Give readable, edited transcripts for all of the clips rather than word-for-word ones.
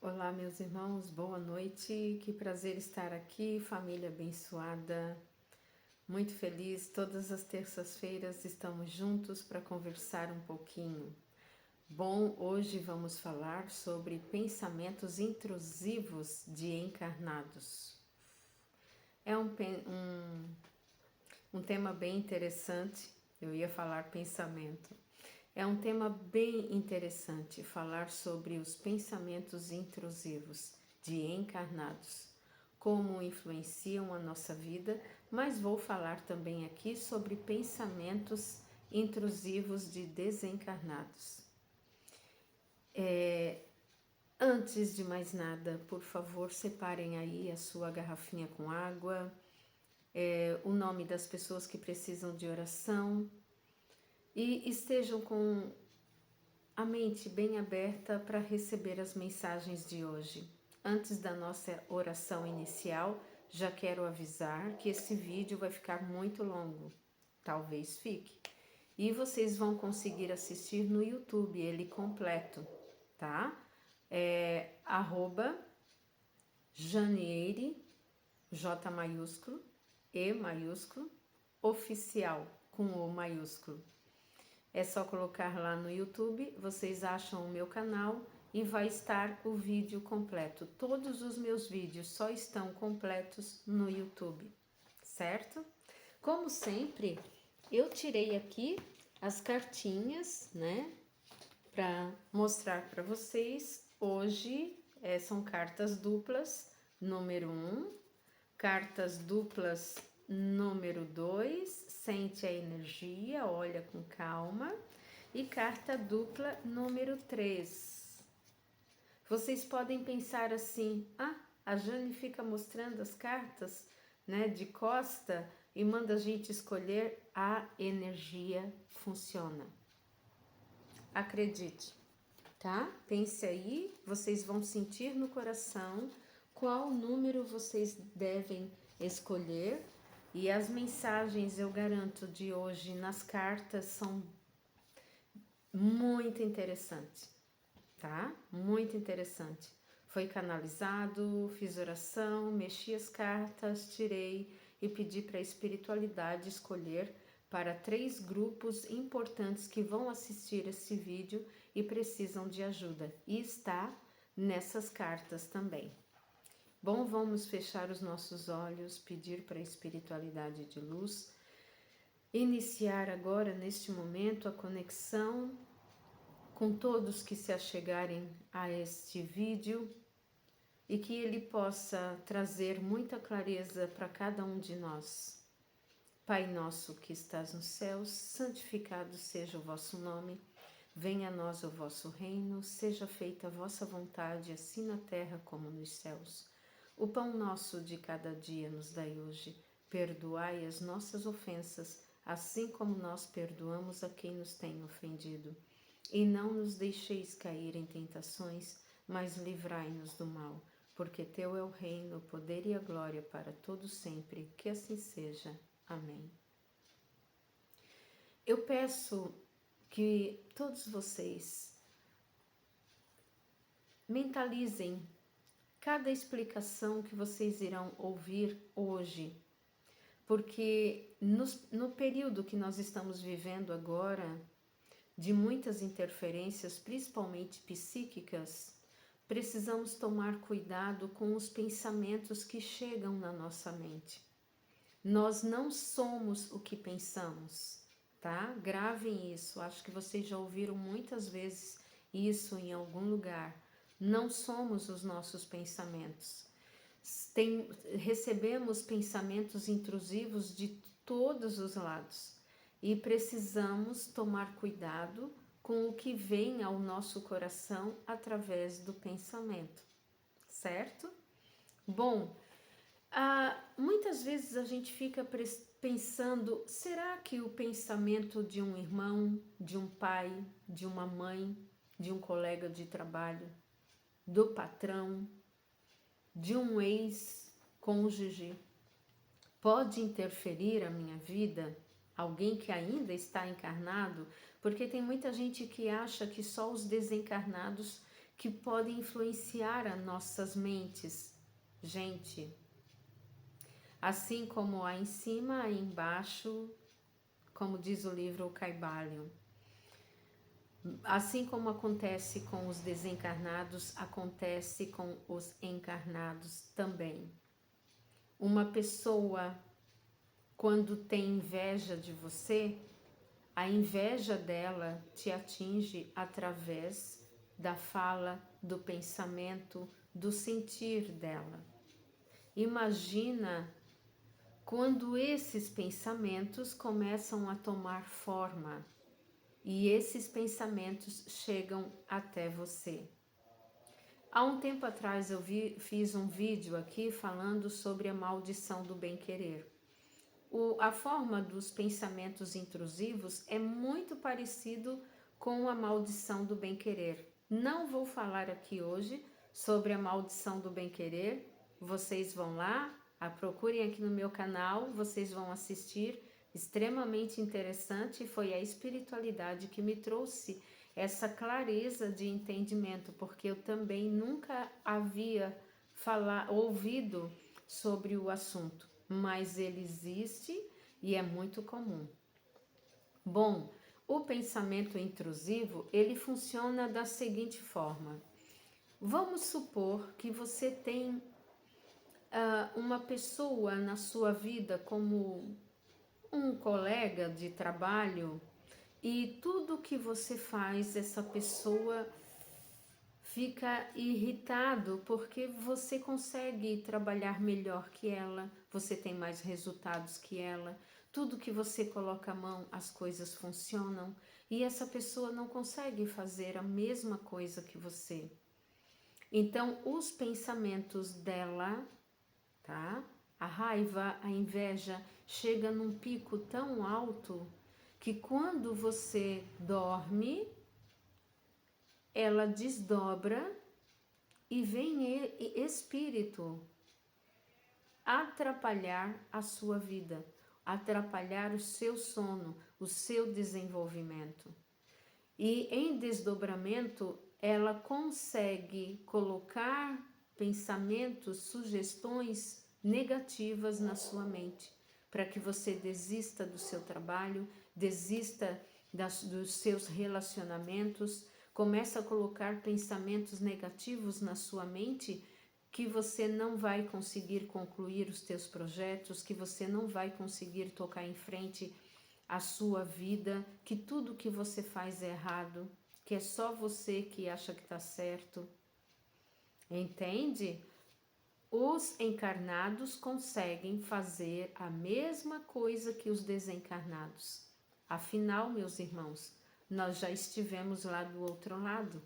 Olá, meus irmãos, boa noite. Que prazer estar aqui, família abençoada. Muito feliz. Todas as terças-feiras estamos juntos para conversar um pouquinho. Bom, hoje vamos falar sobre pensamentos intrusivos de encarnados. É um tema bem interessante. Eu ia falar pensamento. É um tema bem interessante falar sobre os pensamentos intrusivos de encarnados, como influenciam a nossa vida, mas vou falar também aqui sobre pensamentos intrusivos de desencarnados. Antes de mais nada, por favor, separem aí a sua garrafinha com água, o nome das pessoas que precisam de oração e estejam com a mente bem aberta para receber as mensagens de hoje. Antes da nossa oração inicial, já quero avisar que esse vídeo vai ficar muito longo, talvez fique, e vocês vão conseguir assistir no YouTube ele completo, tá? @Janieire, J maiúsculo, E maiúsculo, oficial, com O maiúsculo. É só colocar lá no YouTube, vocês acham o meu canal e vai estar o vídeo completo. Todos os meus vídeos só estão completos no YouTube, certo? Como sempre, eu tirei aqui as cartinhas, né, para mostrar para vocês. Hoje são cartas duplas, número 1, cartas duplas número 2, sente a energia, olha com calma. E carta dupla número 3. Vocês podem pensar assim, a Jane fica mostrando as cartas, né, de costa e manda a gente escolher. A energia funciona. Acredite, tá? Pense aí, vocês vão sentir no coração qual número vocês devem escolher. E as mensagens, eu garanto, de hoje nas cartas são muito interessantes, tá? Muito interessante. Foi canalizado, fiz oração, mexi as cartas, tirei e pedi para a espiritualidade escolher para 3 grupos importantes que vão assistir esse vídeo e precisam de ajuda. E está nessas cartas também. Bom, vamos fechar os nossos olhos, pedir para a espiritualidade de luz, iniciar agora, neste momento, a conexão com todos que se achegarem a este vídeo e que ele possa trazer muita clareza para cada um de nós. Pai nosso que estás nos céus, santificado seja o vosso nome. Venha a nós o vosso reino, seja feita a vossa vontade, assim na terra como nos céus. O pão nosso de cada dia nos dai hoje. Perdoai as nossas ofensas, assim como nós perdoamos a quem nos tem ofendido. E não nos deixeis cair em tentações, mas livrai-nos do mal. Porque teu é o reino, o poder e a glória para todo sempre. Que assim seja. Amém. Eu peço que todos vocês mentalizem cada explicação que vocês irão ouvir hoje, porque no período que nós estamos vivendo agora, de muitas interferências, principalmente psíquicas, precisamos tomar cuidado com os pensamentos que chegam na nossa mente. Nós não somos o que pensamos, tá? Gravem isso, acho que vocês já ouviram muitas vezes isso em algum lugar. Não somos os nossos pensamentos. Recebemos pensamentos intrusivos de todos os lados e precisamos tomar cuidado com o que vem ao nosso coração através do pensamento, certo? Bom, muitas vezes a gente fica pensando, será que o pensamento de um irmão, de um pai, de uma mãe, de um colega de trabalho, do patrão, de um ex-cônjuge, pode interferir a minha vida? Alguém que ainda está encarnado? Porque tem muita gente que acha que só os desencarnados que podem influenciar as nossas mentes. Gente, assim como há em cima, há embaixo, como diz o livro O Caibalion. Assim como acontece com os desencarnados, acontece com os encarnados também. Uma pessoa, quando tem inveja de você, a inveja dela te atinge através da fala, do pensamento, do sentir dela. Imagina quando esses pensamentos começam a tomar forma e esses pensamentos chegam até você. Há um tempo atrás eu fiz um vídeo aqui falando sobre a maldição do bem-querer. A forma dos pensamentos intrusivos é muito parecido com a maldição do bem-querer. Não vou falar aqui hoje sobre a maldição do bem-querer. Vocês vão lá, procurem aqui no meu canal, vocês vão assistir. Extremamente interessante, foi a espiritualidade que me trouxe essa clareza de entendimento, porque eu também nunca havia ouvido sobre o assunto, mas ele existe e é muito comum. Bom, o pensamento intrusivo, ele funciona da seguinte forma. Vamos supor que você tem uma pessoa na sua vida como um colega de trabalho e tudo que você faz, essa pessoa fica irritado porque você consegue trabalhar melhor que ela, você tem mais resultados que ela, tudo que você coloca a mão, as coisas funcionam e essa pessoa não consegue fazer a mesma coisa que você. Então, os pensamentos dela, tá? A raiva, a inveja chega num pico tão alto que quando você dorme, ela desdobra e vem espírito atrapalhar a sua vida, atrapalhar o seu sono, o seu desenvolvimento. E em desdobramento, ela consegue colocar pensamentos, sugestões negativas na sua mente, para que você desista do seu trabalho, desista dos seus relacionamentos, começa a colocar pensamentos negativos na sua mente, que você não vai conseguir concluir os teus projetos, que você não vai conseguir tocar em frente a sua vida, que tudo que você faz é errado, que é só você que acha que está certo. Entende? Os encarnados conseguem fazer a mesma coisa que os desencarnados. Afinal, meus irmãos, nós já estivemos lá do outro lado,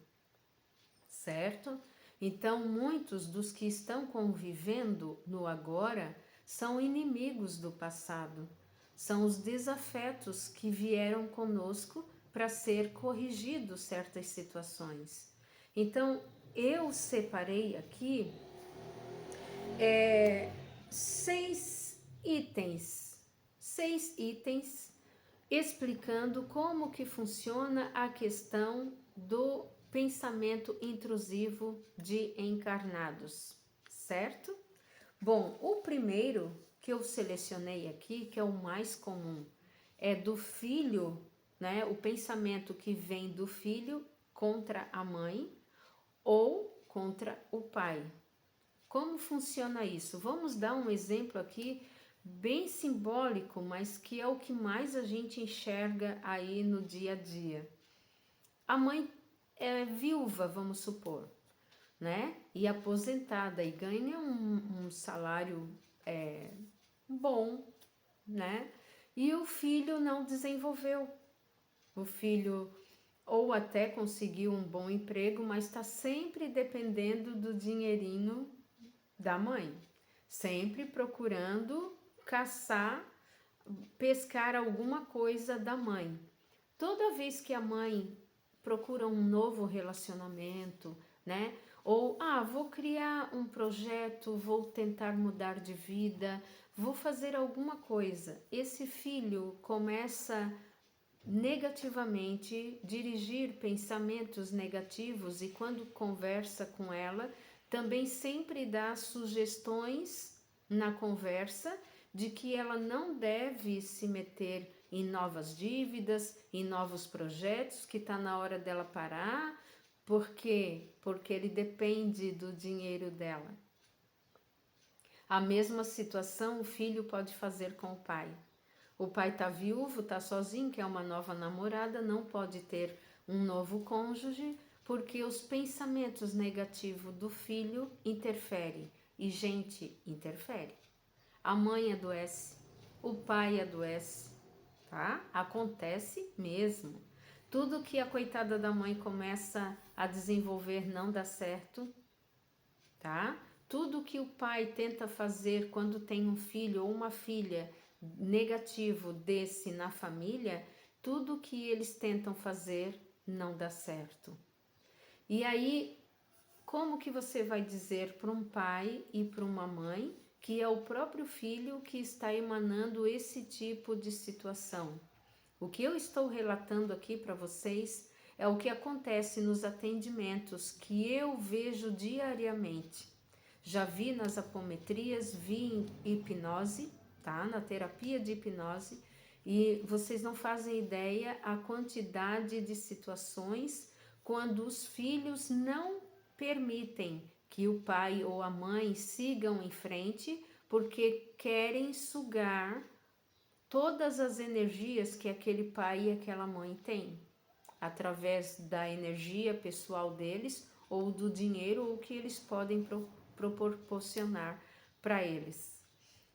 certo? Então, muitos dos que estão convivendo no agora são inimigos do passado. São os desafetos que vieram conosco para ser corrigidos certas situações. Então, eu separei aqui 6 itens explicando como que funciona a questão do pensamento intrusivo de encarnados, certo? Bom, o primeiro que eu selecionei aqui, que é o mais comum, é do filho, né? O pensamento que vem do filho contra a mãe ou contra o pai. Como funciona isso? Vamos dar um exemplo aqui bem simbólico, mas que é o que mais a gente enxerga aí no dia a dia. A mãe é viúva, vamos supor, né? E aposentada e ganha um salário bom, né? E o filho não desenvolveu. O filho ou até conseguiu um bom emprego, mas está sempre dependendo do dinheirinho da mãe, sempre procurando caçar, pescar alguma coisa da mãe. Toda vez que a mãe procura um novo relacionamento, né? Ou, vou criar um projeto, vou tentar mudar de vida, vou fazer alguma coisa. Esse filho começa negativamente, dirigir pensamentos negativos, e quando conversa com ela, também sempre dá sugestões na conversa de que ela não deve se meter em novas dívidas, em novos projetos, que está na hora dela parar. Por quê? Porque ele depende do dinheiro dela. A mesma situação o filho pode fazer com o pai. O pai está viúvo, está sozinho, quer uma nova namorada, não pode ter um novo cônjuge, porque os pensamentos negativos do filho interferem. E, gente, interfere. A mãe adoece, o pai adoece, tá? Acontece mesmo. Tudo que a coitada da mãe começa a desenvolver não dá certo, tá? Tudo que o pai tenta fazer quando tem um filho ou uma filha negativo desse na família, tudo que eles tentam fazer não dá certo. E aí, como que você vai dizer para um pai e para uma mãe que é o próprio filho que está emanando esse tipo de situação? O que eu estou relatando aqui para vocês é o que acontece nos atendimentos que eu vejo diariamente. Já vi nas apometrias, vi em hipnose, tá? Na terapia de hipnose, e vocês não fazem ideia a quantidade de situações quando os filhos não permitem que o pai ou a mãe sigam em frente porque querem sugar todas as energias que aquele pai e aquela mãe têm, através da energia pessoal deles ou do dinheiro ou que eles podem proporcionar para eles.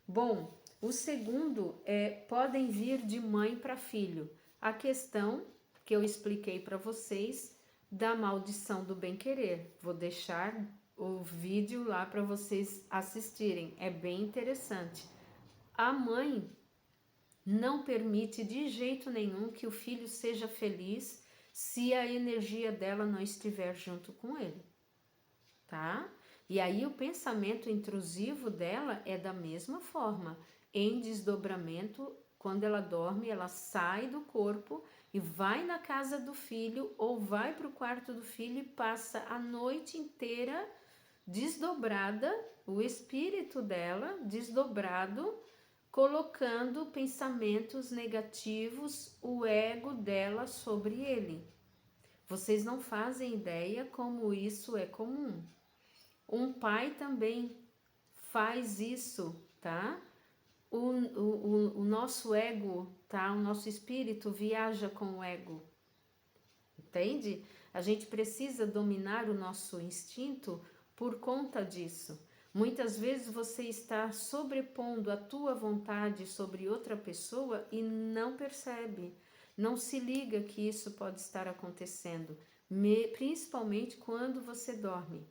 Bom, o segundo podem vir de mãe para filho. A questão que eu expliquei para vocês da maldição do bem-querer. Vou deixar o vídeo lá para vocês assistirem, é bem interessante. A mãe não permite de jeito nenhum que o filho seja feliz se a energia dela não estiver junto com ele, tá? E aí o pensamento intrusivo dela é da mesma forma, em desdobramento. Quando ela dorme, ela sai do corpo e vai na casa do filho ou vai para o quarto do filho e passa a noite inteira desdobrada, o espírito dela desdobrado, colocando pensamentos negativos, o ego dela sobre ele. Vocês não fazem ideia como isso é comum. Um pai também faz isso, tá? O nosso ego, tá? O nosso espírito viaja com o ego, entende? A gente precisa dominar o nosso instinto por conta disso. Muitas vezes você está sobrepondo a tua vontade sobre outra pessoa e não percebe, não se liga que isso pode estar acontecendo, principalmente quando você dorme.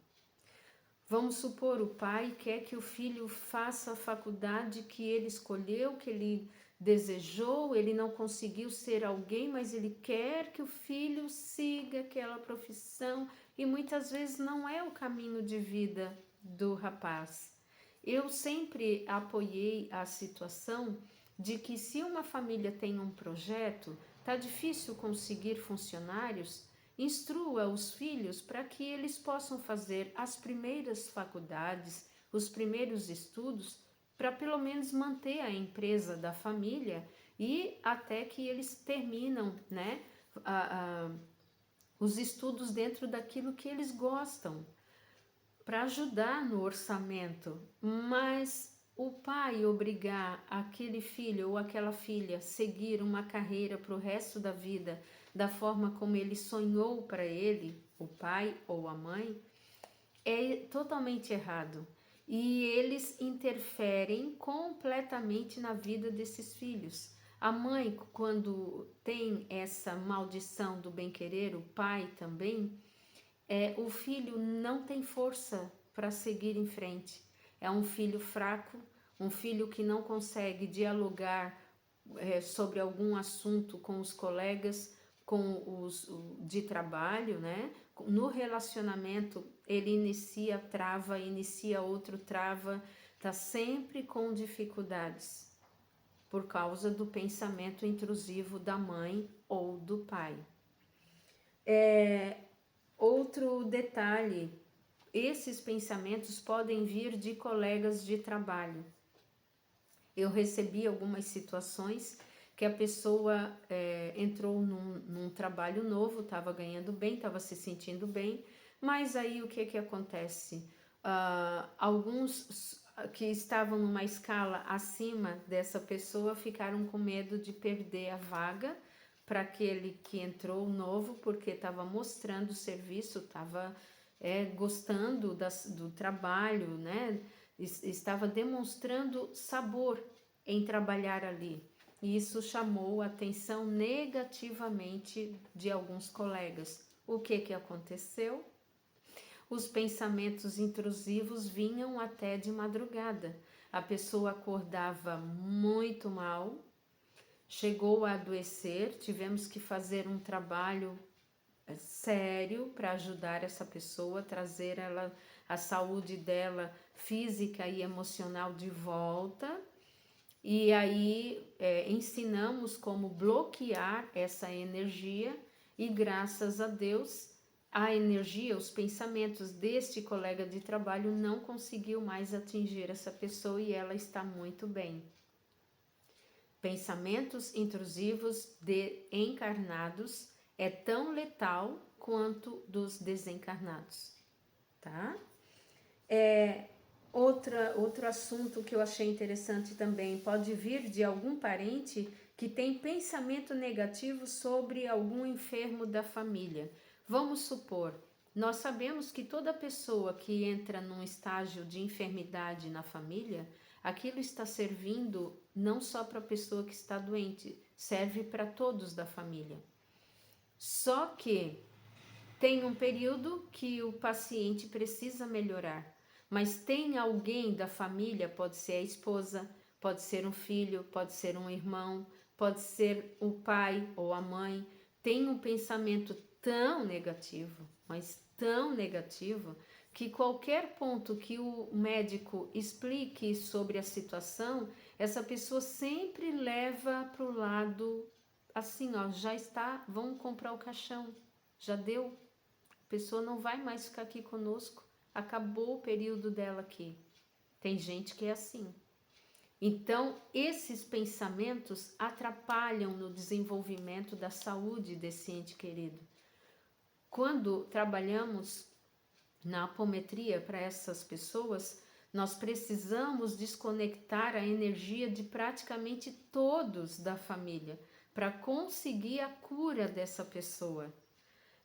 Vamos supor, o pai quer que o filho faça a faculdade que ele escolheu, que ele desejou, ele não conseguiu ser alguém, mas ele quer que o filho siga aquela profissão e muitas vezes não é o caminho de vida do rapaz. Eu sempre apoiei a situação de que se uma família tem um projeto, tá difícil conseguir funcionários, instrua os filhos para que eles possam fazer as primeiras faculdades, os primeiros estudos, para pelo menos manter a empresa da família e até que eles terminam, né, os estudos dentro daquilo que eles gostam, para ajudar no orçamento. Mas o pai obrigar aquele filho ou aquela filha a seguir uma carreira para o resto da vida da forma como ele sonhou para ele, o pai ou a mãe, é totalmente errado. E eles interferem completamente na vida desses filhos. A mãe, quando tem essa maldição do bem-querer, o pai também, o filho não tem força para seguir em frente. É um filho fraco, um filho que não consegue dialogar sobre algum assunto com os colegas, com os de trabalho, né? No relacionamento, ele inicia trava, inicia outro trava, tá sempre com dificuldades. por causa do pensamento intrusivo da mãe ou do pai. Outro detalhe, esses pensamentos podem vir de colegas de trabalho. Eu recebi algumas situações que a pessoa entrou num trabalho novo, estava ganhando bem, estava se sentindo bem, mas aí o que acontece? Alguns que estavam numa escala acima dessa pessoa ficaram com medo de perder a vaga para aquele que entrou novo, porque estava mostrando o serviço, estava gostando do trabalho, né? Estava demonstrando sabor em trabalhar ali. E isso chamou a atenção negativamente de alguns colegas. O que aconteceu? Os pensamentos intrusivos vinham até de madrugada. A pessoa acordava muito mal, chegou a adoecer, tivemos que fazer um trabalho sério para ajudar essa pessoa, trazer ela, a saúde dela física e emocional de volta. E aí ensinamos como bloquear essa energia e graças a Deus a energia, os pensamentos deste colega de trabalho não conseguiu mais atingir essa pessoa e ela está muito bem. Pensamentos intrusivos de encarnados é tão letal quanto dos desencarnados, tá? Outro assunto que eu achei interessante também, pode vir de algum parente que tem pensamento negativo sobre algum enfermo da família. Vamos supor, nós sabemos que toda pessoa que entra num estágio de enfermidade na família, aquilo está servindo não só para a pessoa que está doente, serve para todos da família. Só que tem um período que o paciente precisa melhorar, mas tem alguém da família, pode ser a esposa, pode ser um filho, pode ser um irmão, pode ser o pai ou a mãe, tem um pensamento tão negativo, mas tão negativo, que qualquer ponto que o médico explique sobre a situação, essa pessoa sempre leva para o lado assim, ó, já está, vamos comprar o caixão, já deu, a pessoa não vai mais ficar aqui conosco, acabou o período dela aqui. Tem gente que é assim. Então, esses pensamentos atrapalham no desenvolvimento da saúde desse ente querido. Quando trabalhamos na apometria para essas pessoas, nós precisamos desconectar a energia de praticamente todos da família para conseguir a cura dessa pessoa.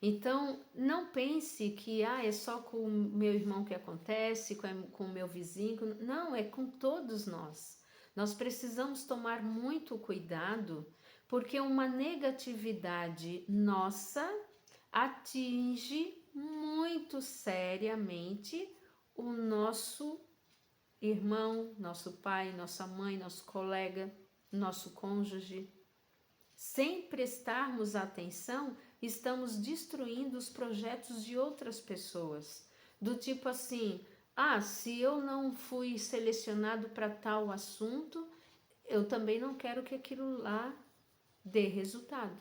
Então, não pense que é só com o meu irmão que acontece, com o meu vizinho. Não, é com todos nós. Nós precisamos tomar muito cuidado, porque uma negatividade nossa atinge muito seriamente o nosso irmão, nosso pai, nossa mãe, nosso colega, nosso cônjuge. Sem prestarmos atenção, estamos destruindo os projetos de outras pessoas. Do tipo assim, se eu não fui selecionado para tal assunto, eu também não quero que aquilo lá dê resultado.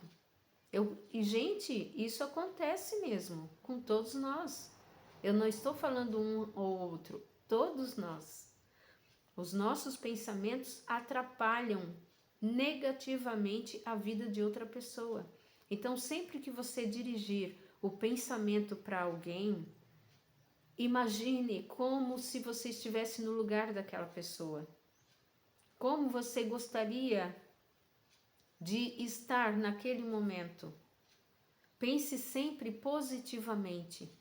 E gente, isso acontece mesmo com todos nós. Eu não estou falando um ou outro, todos nós. Os nossos pensamentos atrapalham negativamente a vida de outra pessoa. Então, sempre que você dirigir o pensamento para alguém, imagine como se você estivesse no lugar daquela pessoa. Como você gostaria de estar naquele momento. Pense sempre positivamente.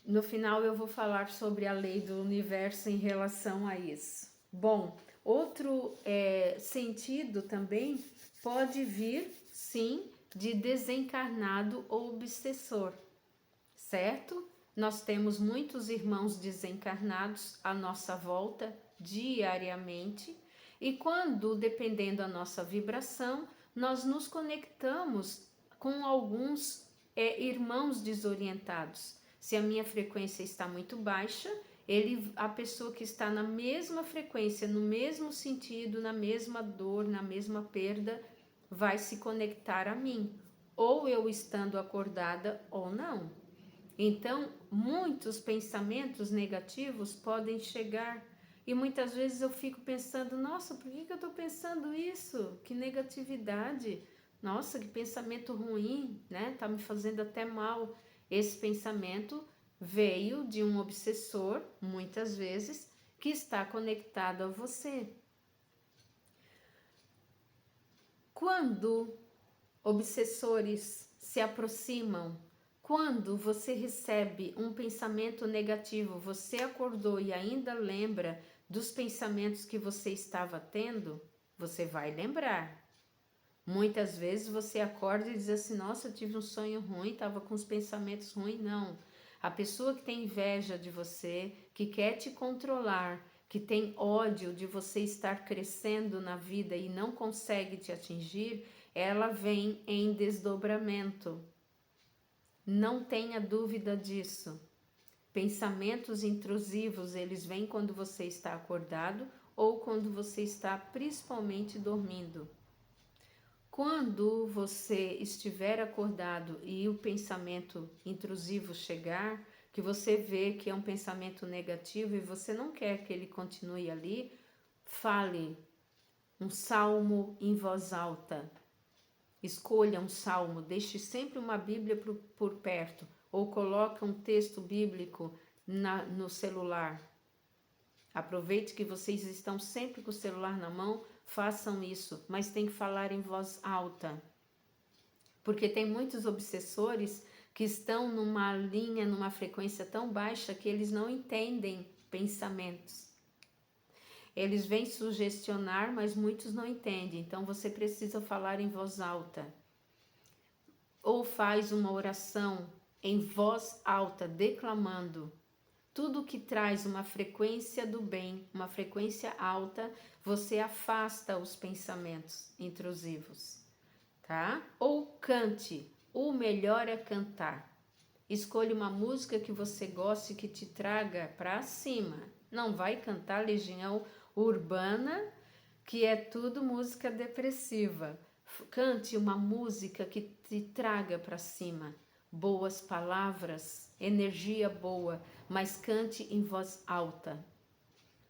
No final eu vou falar sobre a lei do universo em relação a isso. Bom, outro sentido também pode vir, sim, de desencarnado ou obsessor, certo? Nós temos muitos irmãos desencarnados à nossa volta diariamente e quando, dependendo da nossa vibração, nós nos conectamos com alguns irmãos desorientados. Se a minha frequência está muito baixa, a pessoa que está na mesma frequência, no mesmo sentido, na mesma dor, na mesma perda, vai se conectar a mim, ou eu estando acordada ou não. Então, muitos pensamentos negativos podem chegar e muitas vezes eu fico pensando, nossa, por que eu estou pensando isso? Que negatividade! Nossa, que pensamento ruim, né? Tá me fazendo até mal. Esse pensamento veio de um obsessor, muitas vezes, que está conectado a você. Quando obsessores se aproximam, quando você recebe um pensamento negativo, você acordou e ainda lembra dos pensamentos que você estava tendo, você vai lembrar. Muitas vezes você acorda e diz assim, nossa, eu tive um sonho ruim, estava com os pensamentos ruins. Não. A pessoa que tem inveja de você, que quer te controlar, que tem ódio de você estar crescendo na vida e não consegue te atingir, ela vem em desdobramento. Não tenha dúvida disso. Pensamentos intrusivos, eles vêm quando você está acordado ou quando você está principalmente dormindo. Quando você estiver acordado e o pensamento intrusivo chegar, que você vê que é um pensamento negativo e você não quer que ele continue ali, fale um salmo em voz alta. Escolha um salmo, deixe sempre uma Bíblia por perto ou coloque um texto bíblico no celular. Aproveite que vocês estão sempre com o celular na mão, façam isso, mas tem que falar em voz alta. Porque tem muitos obsessores que estão numa linha, numa frequência tão baixa que eles não entendem pensamentos. Eles vêm sugestionar, mas muitos não entendem. Então você precisa falar em voz alta. Ou faz uma oração em voz alta, declamando. Tudo que traz uma frequência do bem, uma frequência alta, você afasta os pensamentos intrusivos, tá? Ou cante. O melhor é cantar. Escolha uma música que você goste, que te traga para cima. Não vai cantar Legião Urbana, que é tudo música depressiva. Cante uma música que te traga para cima. Boas palavras, energia boa, mas cante em voz alta.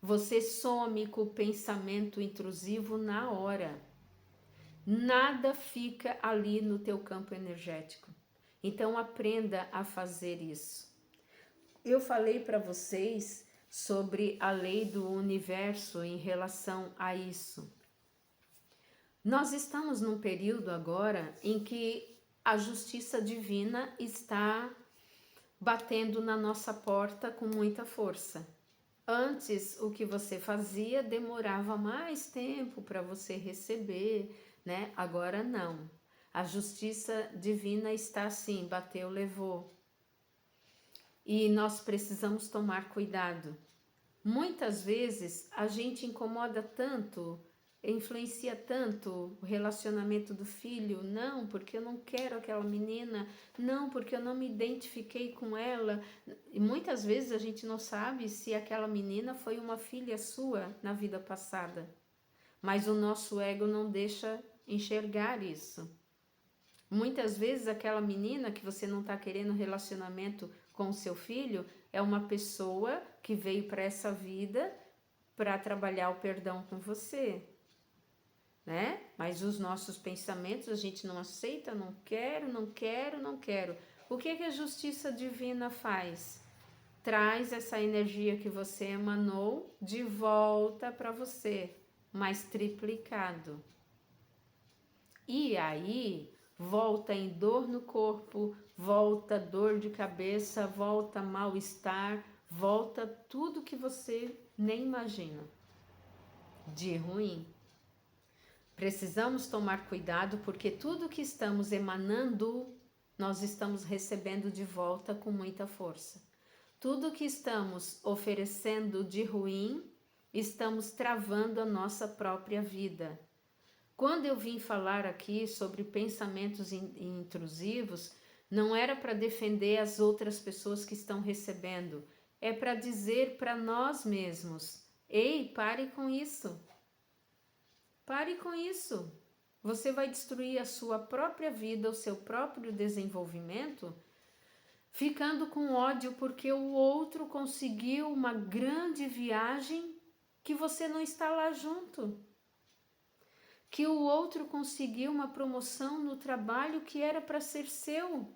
Você some com o pensamento intrusivo na hora. Nada fica ali no teu campo energético. Então aprenda a fazer isso. Eu falei para vocês sobre a lei do universo em relação a isso. Nós estamos num período agora em que a justiça divina está batendo na nossa porta com muita força. Antes, o que você fazia demorava mais tempo para você receber, né? Agora não. A justiça divina está assim, bateu, levou. E nós precisamos tomar cuidado. Muitas vezes a gente incomoda tanto, influencia tanto o relacionamento do filho. Não, porque eu não quero aquela menina. Não, porque eu não me identifiquei com ela. E muitas vezes a gente não sabe se aquela menina foi uma filha sua na vida passada. Mas o nosso ego não deixa enxergar isso. Muitas vezes aquela menina que você não está querendo relacionamento com o seu filho é uma pessoa que veio para essa vida para trabalhar o perdão com você, né? Mas os nossos pensamentos a gente não aceita, não quero, não quero, não quero. O que a justiça divina faz? Traz essa energia que você emanou de volta para você, mas triplicado. E aí volta em dor no corpo, volta dor de cabeça, volta mal-estar, volta tudo que você nem imagina de ruim. Precisamos tomar cuidado porque tudo que estamos emanando, nós estamos recebendo de volta com muita força. Tudo que estamos oferecendo de ruim, estamos travando a nossa própria vida. Quando eu vim falar aqui sobre pensamentos intrusivos, não era para defender as outras pessoas que estão recebendo. é para dizer para nós mesmos: ei, pare com isso. Pare com isso. Você vai destruir a sua própria vida, o seu próprio desenvolvimento, ficando com ódio porque o outro conseguiu uma grande viagem que você não está lá junto. Que o outro conseguiu uma promoção no trabalho que era para ser seu.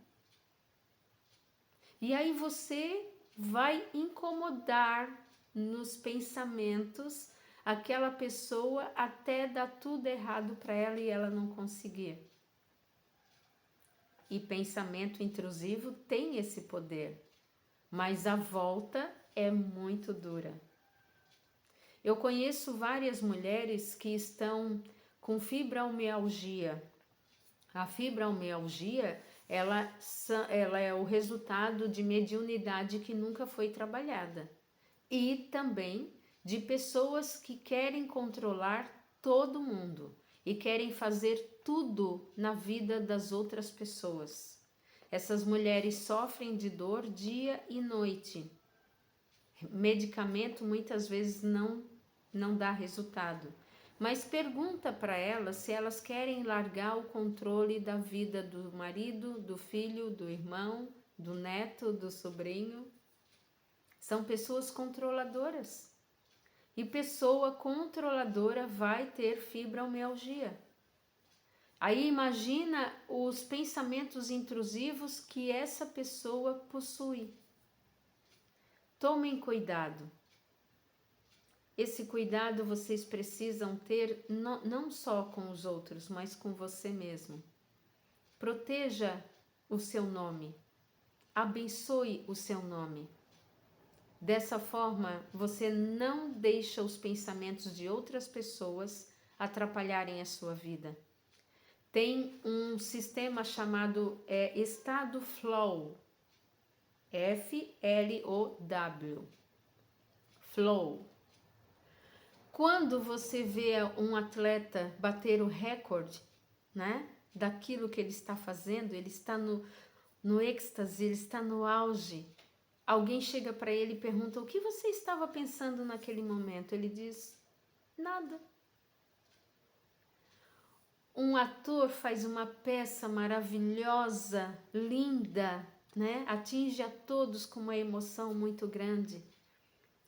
E aí você vai incomodar nos pensamentos aquela pessoa até dar tudo errado para ela e ela não conseguir. E pensamento intrusivo tem esse poder, mas a volta é muito dura. Eu conheço várias mulheres que estão com fibromialgia. A fibromialgia, ela é o resultado de mediunidade que nunca foi trabalhada. E também de pessoas que querem controlar todo mundo e querem fazer tudo na vida das outras pessoas. Essas mulheres sofrem de dor dia e noite. Medicamento muitas vezes não dá resultado. Mas pergunta para elas se elas querem largar o controle da vida do marido, do filho, do irmão, do neto, do sobrinho. São pessoas controladoras. E pessoa controladora vai ter fibromialgia. Aí imagina os pensamentos intrusivos que essa pessoa possui. Tomem cuidado. Esse cuidado vocês precisam ter não só com os outros, mas com você mesmo. Proteja o seu nome. Abençoe o seu nome. Dessa forma, você não deixa os pensamentos de outras pessoas atrapalharem a sua vida. Tem um sistema chamado estado flow. F-L-O-W. Flow. Quando você vê um atleta bater o recorde, né, daquilo que ele está fazendo, ele está no êxtase, ele está no auge. Alguém chega para ele e pergunta: o que você estava pensando naquele momento? Ele diz: nada. Um ator faz uma peça maravilhosa, linda, né? Atinge a todos com uma emoção muito grande.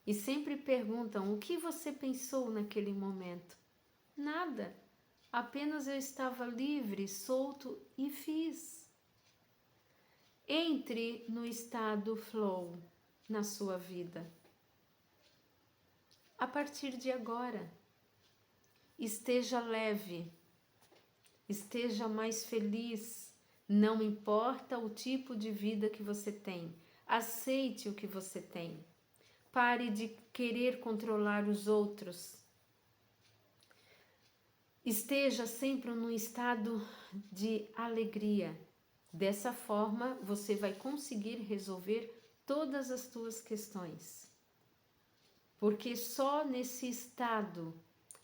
E sempre perguntam: o que você pensou naquele momento? Nada. Apenas eu estava livre, solto e fiz. Entre no estado flow na sua vida. A partir de agora, esteja leve, esteja mais feliz, não importa o tipo de vida que você tem, aceite o que você tem. Pare de querer controlar os outros. Esteja sempre num estado de alegria. Dessa forma, você vai conseguir resolver todas as suas questões. Porque só nesse estado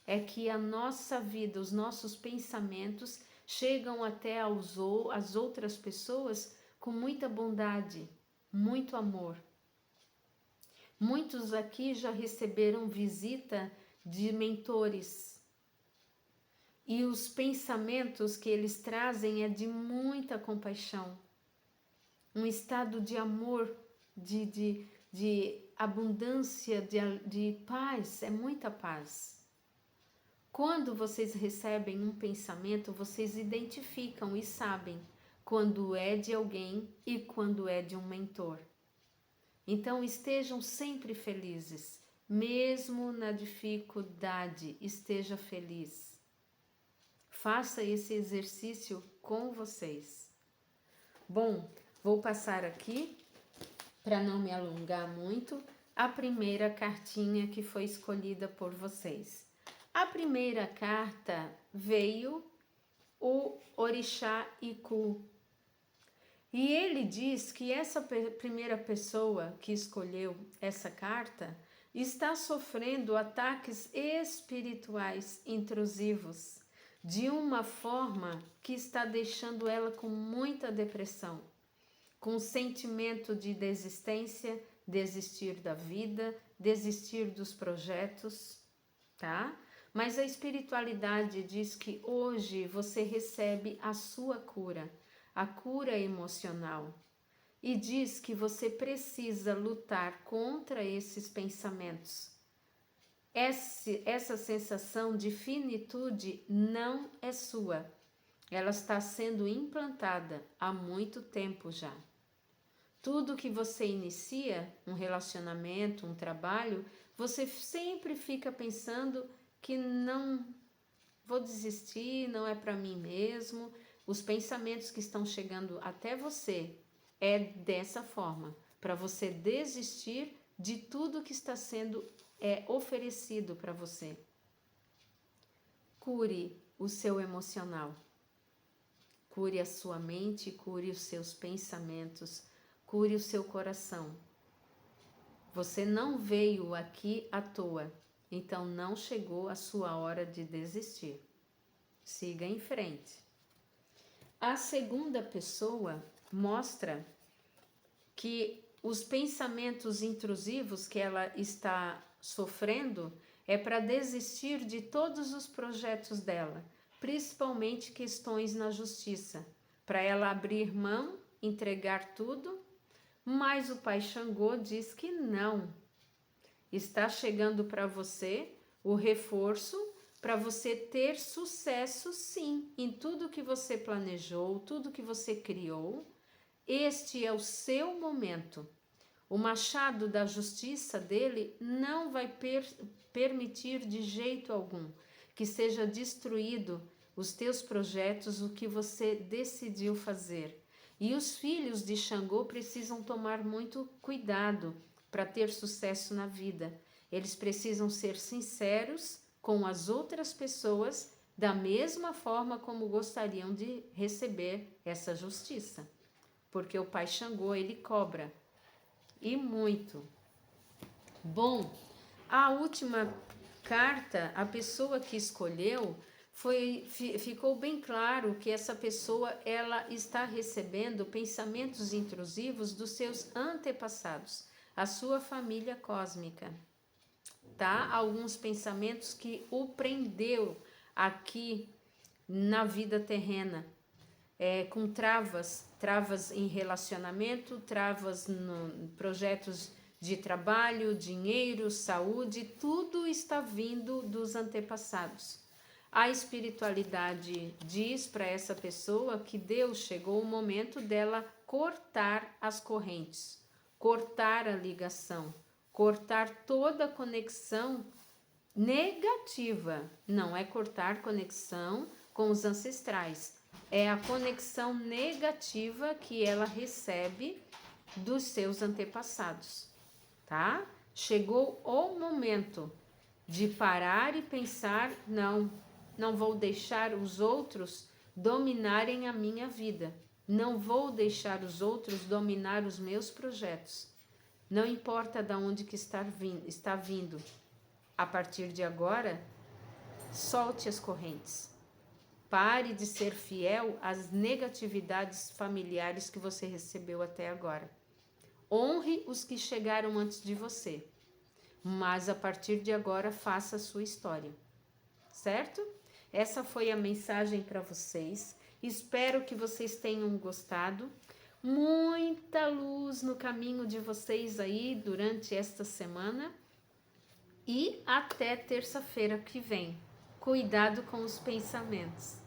é que a nossa vida, os nossos pensamentos chegam até as outras pessoas com muita bondade, muito amor. Muitos aqui já receberam visita de mentores. E os pensamentos que eles trazem é de muita compaixão. Um estado de amor, de abundância, de paz, é muita paz. Quando vocês recebem um pensamento, vocês identificam e sabem quando é de alguém e quando é de um mentor. Então estejam sempre felizes, mesmo na dificuldade, esteja feliz. Faça esse exercício com vocês. Bom, vou passar aqui, para não me alongar muito, a primeira cartinha que foi escolhida por vocês. A primeira carta veio o Orixá Iku. E ele diz que essa primeira pessoa que escolheu essa carta está sofrendo ataques espirituais intrusivos de uma forma que está deixando ela com muita depressão, com sentimento de desistência, desistir da vida, desistir dos projetos, tá? Mas a espiritualidade diz que hoje você recebe a sua cura, a cura emocional. E diz que você precisa lutar contra esses pensamentos. Essa sensação de finitude não é sua. Ela está sendo implantada há muito tempo já. Tudo que você inicia, um relacionamento, um trabalho, você sempre fica pensando que não vou desistir, não é para mim mesmo. Os pensamentos que estão chegando até você é dessa forma, para você desistir de tudo que está sendo oferecido para você. Cure o seu emocional, cure a sua mente, cure os seus pensamentos, cure o seu coração. Você não veio aqui à toa, então não chegou a sua hora de desistir. Siga em frente. A segunda pessoa mostra que os pensamentos intrusivos que ela está sofrendo é para desistir de todos os projetos dela, principalmente questões na justiça, para ela abrir mão, entregar tudo, mas o Pai Xangô diz que não. Está chegando para você o reforço para você ter sucesso, sim, em tudo que você planejou, tudo que você criou. Este é o seu momento. O machado da justiça dele não vai permitir de jeito algum que seja destruído os teus projetos, o que você decidiu fazer. E os filhos de Xangô precisam tomar muito cuidado para ter sucesso na vida. Eles precisam ser sinceros com as outras pessoas da mesma forma como gostariam de receber essa justiça. Porque o Pai Xangô, ele cobra. E muito. Bom, a última carta, a pessoa que escolheu, ficou bem claro que essa pessoa ela está recebendo pensamentos intrusivos dos seus antepassados, a sua família cósmica. Tá? Alguns pensamentos que o prendeu aqui na vida terrena, com travas em relacionamento, travas no projetos de trabalho, dinheiro, saúde, tudo está vindo dos antepassados. A espiritualidade diz para essa pessoa que Deus chegou o momento dela cortar as correntes, cortar a ligação, cortar toda a conexão negativa. Não é cortar conexão com os ancestrais, é a conexão negativa que ela recebe dos seus antepassados, tá? Chegou o momento de parar e pensar, não vou deixar os outros dominarem a minha vida, não vou deixar os outros dominar os meus projetos. Não importa de onde que está vindo. A partir de agora, solte as correntes. Pare de ser fiel às negatividades familiares que você recebeu até agora. Honre os que chegaram antes de você. Mas a partir de agora, faça a sua história. Certo? Essa foi a mensagem para vocês. Espero que vocês tenham gostado. Muita luz no caminho de vocês aí durante esta semana. E até terça-feira que vem. Cuidado com os pensamentos.